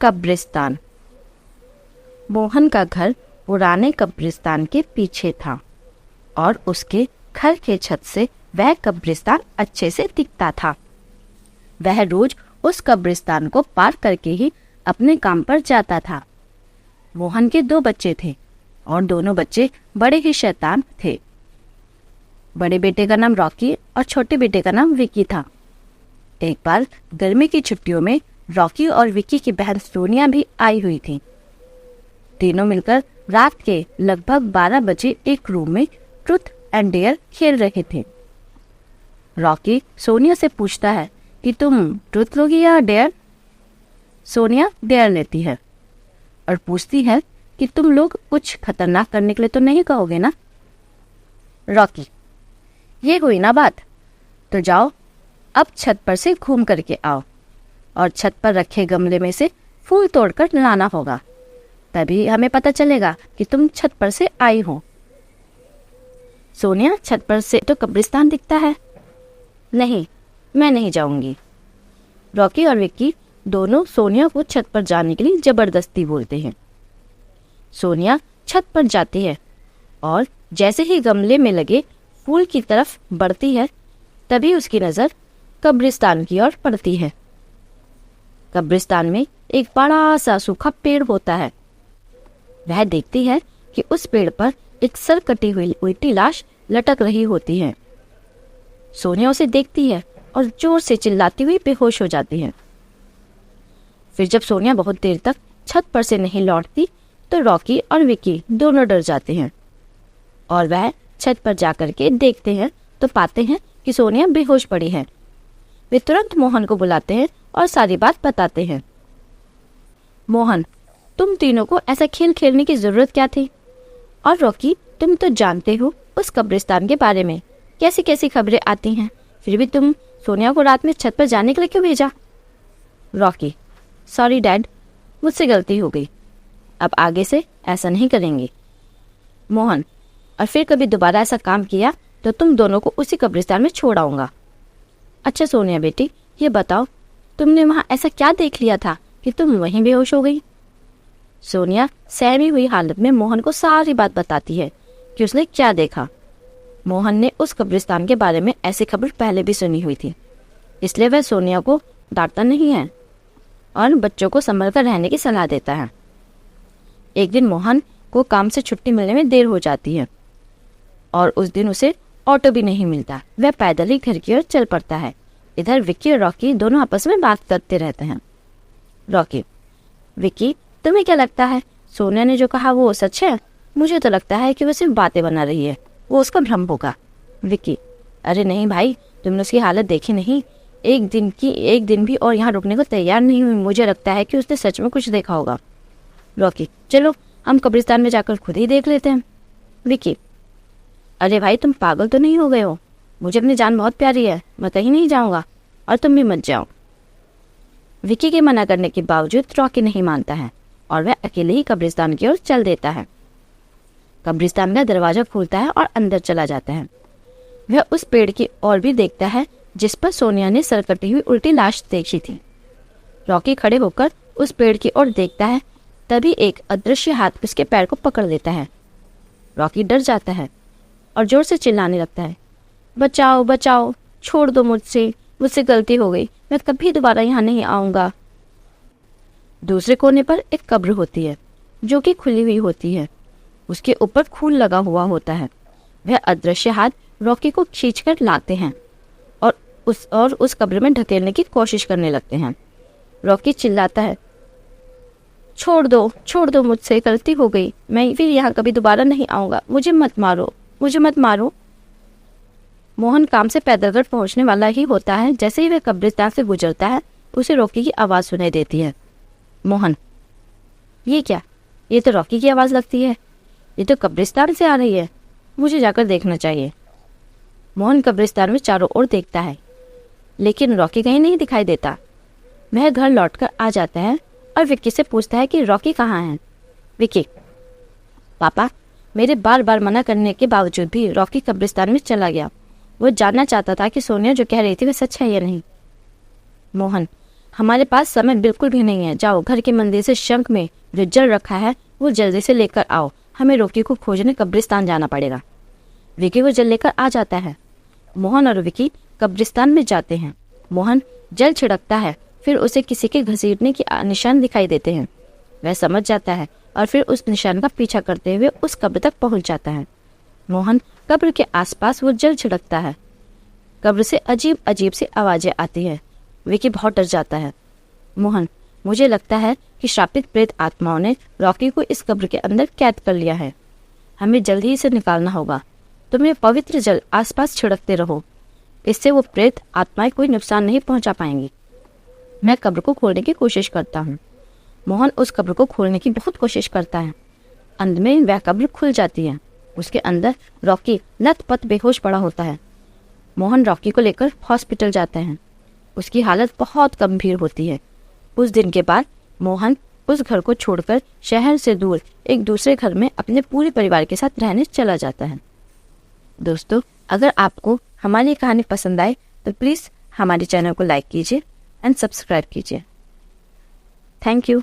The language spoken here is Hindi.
कब्रिस्तान। मोहन का घर पुराने कब्रिस्तान के पीछे था और उसके घर के छत से वह कब्रिस्तान अच्छे से दिखता था। वह रोज उस कब्रिस्तान को पार करके ही अपने काम पर जाता था। मोहन के 2 बच्चे थे और दोनों बच्चे बड़े ही शैतान थे। बड़े बेटे का नाम रॉकी और छोटे बेटे का नाम विक्की था। एक बार गर्मी की छुट्टियों में रॉकी और विक्की की बहन सोनिया भी आई हुई थी। तीनों मिलकर रात के लगभग 12 बजे एक रूम में ट्रूथ एंड डेयर खेल रहे थे। रॉकी सोनिया से पूछता है कि तुम ट्रूथ लोगी या डेयर। सोनिया डेयर लेती है और पूछती है कि तुम लोग कुछ खतरनाक करने के लिए तो नहीं कहोगे ना। रॉकी, ये हुई ना बात, तो जाओ अब छत पर से घूम करके आओ और छत पर रखे गमले में से फूल तोड़कर लाना होगा, तभी हमें पता चलेगा कि तुम छत पर से आई हो। सोनिया, छत पर से तो कब्रिस्तान दिखता है। नहीं, मैं नहीं जाऊंगी। रॉकी और विक्की दोनों सोनिया को छत पर जाने के लिए जबरदस्ती बोलते हैं। सोनिया छत पर जाती है और जैसे ही गमले में लगे फूल की तरफ बढ़ती है, तभी उसकी नजर कब्रिस्तान की ओर पड़ती है। कब्रिस्तान में एक बड़ा सा सूखा पेड़ होता है। वह देखती है कि उस पेड़ पर एक सर कटी हुई उल्टी लाश लटक रही होती है। सोनिया उसे देखती है और जोर से चिल्लाती हुई बेहोश हो जाती है। फिर जब सोनिया बहुत देर तक छत पर से नहीं लौटती तो रॉकी और विक्की दोनों डर जाते हैं और वह छत पर जाकर के देखते हैं तो पाते हैं कि सोनिया बेहोश पड़ी है। वे तुरंत मोहन को बुलाते हैं और सारी बात बताते हैं। मोहन, तुम तीनों को ऐसा खेल खेलने की जरूरत क्या थी? और रॉकी, तुम तो जानते हो उस कब्रिस्तान के बारे में कैसी कैसी खबरें आती हैं, फिर भी तुम सोनिया को रात में छत पर जाने के लिए क्यों भेजा? रॉकी, सॉरी डैड, मुझसे गलती हो गई, अब आगे से ऐसा नहीं करेंगे। मोहन, और फिर कभी दोबारा ऐसा काम किया तो तुम दोनों को उसी कब्रिस्तान में छोड़ आऊंगा। अच्छा सोनिया बेटी, ये बताओ तुमने वहां ऐसा क्या देख लिया था कि तुम वहीं बेहोश हो गई? सोनिया सहमी हुई हालत में मोहन को सारी बात बताती है कि उसने क्या देखा। मोहन ने उस कब्रिस्तान के बारे में ऐसी खबर पहले भी सुनी हुई थी, इसलिए वह सोनिया को डांटता नहीं है और बच्चों को संभल कर रहने की सलाह देता है। एक दिन मोहन को काम से छुट्टी मिलने में देर हो जाती है और उस दिन उसे ऑटो भी नहीं मिलता। वह पैदल ही घर की ओर चल पड़ता है। इधर विक्की और रॉकी दोनों आपस में बात करते रहते हैं। रॉकी, विक्की, तुम्हें क्या लगता है सोनिया ने जो कहा वो सच है? मुझे तो लगता है कि वो सिर्फ बातें बना रही है, वो उसका भ्रम होगा। विक्की, अरे नहीं भाई, तुमने उसकी हालत देखी नहीं, एक दिन भी और यहाँ रुकने को तैयार नहीं हुई। मुझे लगता है कि उसने सच में कुछ देखा होगा। रॉकी, चलो हम कब्रिस्तान में जाकर खुद ही देख लेते हैं। विक्की, अरे भाई तुम पागल तो नहीं हो गए हो? मुझे अपनी जान बहुत प्यारी है, मैं कहीं नहीं जाऊंगा और तुम भी मत जाओ। विक्की के मना करने के बावजूद रॉकी नहीं मानता है और वह अकेले ही कब्रिस्तान की ओर चल देता है। कब्रिस्तान का दरवाजा खोलता है और अंदर चला जाता है। वह उस पेड़ की ओर भी देखता है जिस पर सोनिया ने सर कटी हुई उल्टी लाश देखी थी। रॉकी खड़े होकर उस पेड़ की ओर देखता है, तभी एक अदृश्य हाथ उसके पैर को पकड़ लेता है। रॉकी डर जाता है और जोर से चिल्लाने लगता है, बचाओ बचाओ, छोड़ दो मुझसे गलती हो गई, मैं कभी दोबारा यहाँ नहीं आऊंगा। दूसरे कोने पर एक कब्र होती है जो कि खुली हुई होती है। उसके ऊपर खून लगा हुआ होता है। वह अदृश्य हाथ रॉकी को खींचकर लाते हैं और उस कब्र में ढकेलने की कोशिश करने लगते हैं। रॉकी चिल्लाता है, छोड़ दो, मुझसे गलती हो गई, मैं फिर यहाँ कभी दोबारा नहीं आऊंगा, मुझे मत मारो। मोहन काम से पैदल घर पहुंचने वाला ही होता है। जैसे ही वह कब्रिस्तान से गुजरता है उसे रॉकी की आवाज सुनाई देती है। मोहन, ये क्या? ये तो रॉकी की आवाज लगती है, ये तो कब्रिस्तान से आ रही है, मुझे जाकर देखना चाहिए। मोहन कब्रिस्तान में चारों ओर देखता है लेकिन रॉकी कहीं नहीं दिखाई देता। वह घर लौटकर आ जाता है और विक्की से पूछता है कि रॉकी कहाँ है। विक्की, पापा, मेरे बार बार मना करने के बावजूद भी रॉकी कब्रिस्तान में चला गया। वो जानना चाहता था कि सोनिया जो कह रही थी वह सच है या नहीं। मोहन, हमारे पास समय बिल्कुल भी नहीं है। जाओ, घर के मंदिर से शंख में जो जल रखा है वो जल्दी से लेकर आओ। हमें रॉकी को खोजने कब्रिस्तान जाना पड़ेगा। विकी वो जल लेकर आ जाता है। मोहन और विकी कब्रिस्तान में जाते हैं। मोहन जल छिड़कता है, फिर उसे किसी के घसीटने के निशान दिखाई देते हैं। वह समझ जाता है और फिर उस निशान का पीछा करते हुए उस कब्र तक पहुंच जाता है। मोहन कब्र के आसपास वो जल छिड़कता है। कब्र से अजीब अजीब सी आवाजें आती है। विकी बहुत डर जाता है। मोहन, मुझे लगता है कि श्रापित प्रेत आत्माओं ने रॉकी को इस कब्र के अंदर कैद कर लिया है। हमें जल्दी ही इसे निकालना होगा। तुम ये पवित्र जल आसपास छिड़कते रहो, इससे वो प्रेत आत्माएं कोई नुकसान नहीं पहुंचा पाएंगी। मैं कब्र को खोलने की कोशिश करता हूँ। मोहन उस कब्र को खोलने की बहुत कोशिश करता है। अंत में वह कब्र खुल जाती है। उसके अंदर रॉकी लथपथ बेहोश पड़ा होता है। मोहन रॉकी को लेकर हॉस्पिटल जाते हैं। उसकी हालत बहुत गंभीर होती है। उस दिन के बाद मोहन उस घर को छोड़कर शहर से दूर एक दूसरे घर में अपने पूरे परिवार के साथ रहने चला जाता है। दोस्तों, अगर आपको हमारी कहानी पसंद आए तो प्लीज़ हमारे चैनल को लाइक कीजिए एंड सब्सक्राइब कीजिए। Thank you.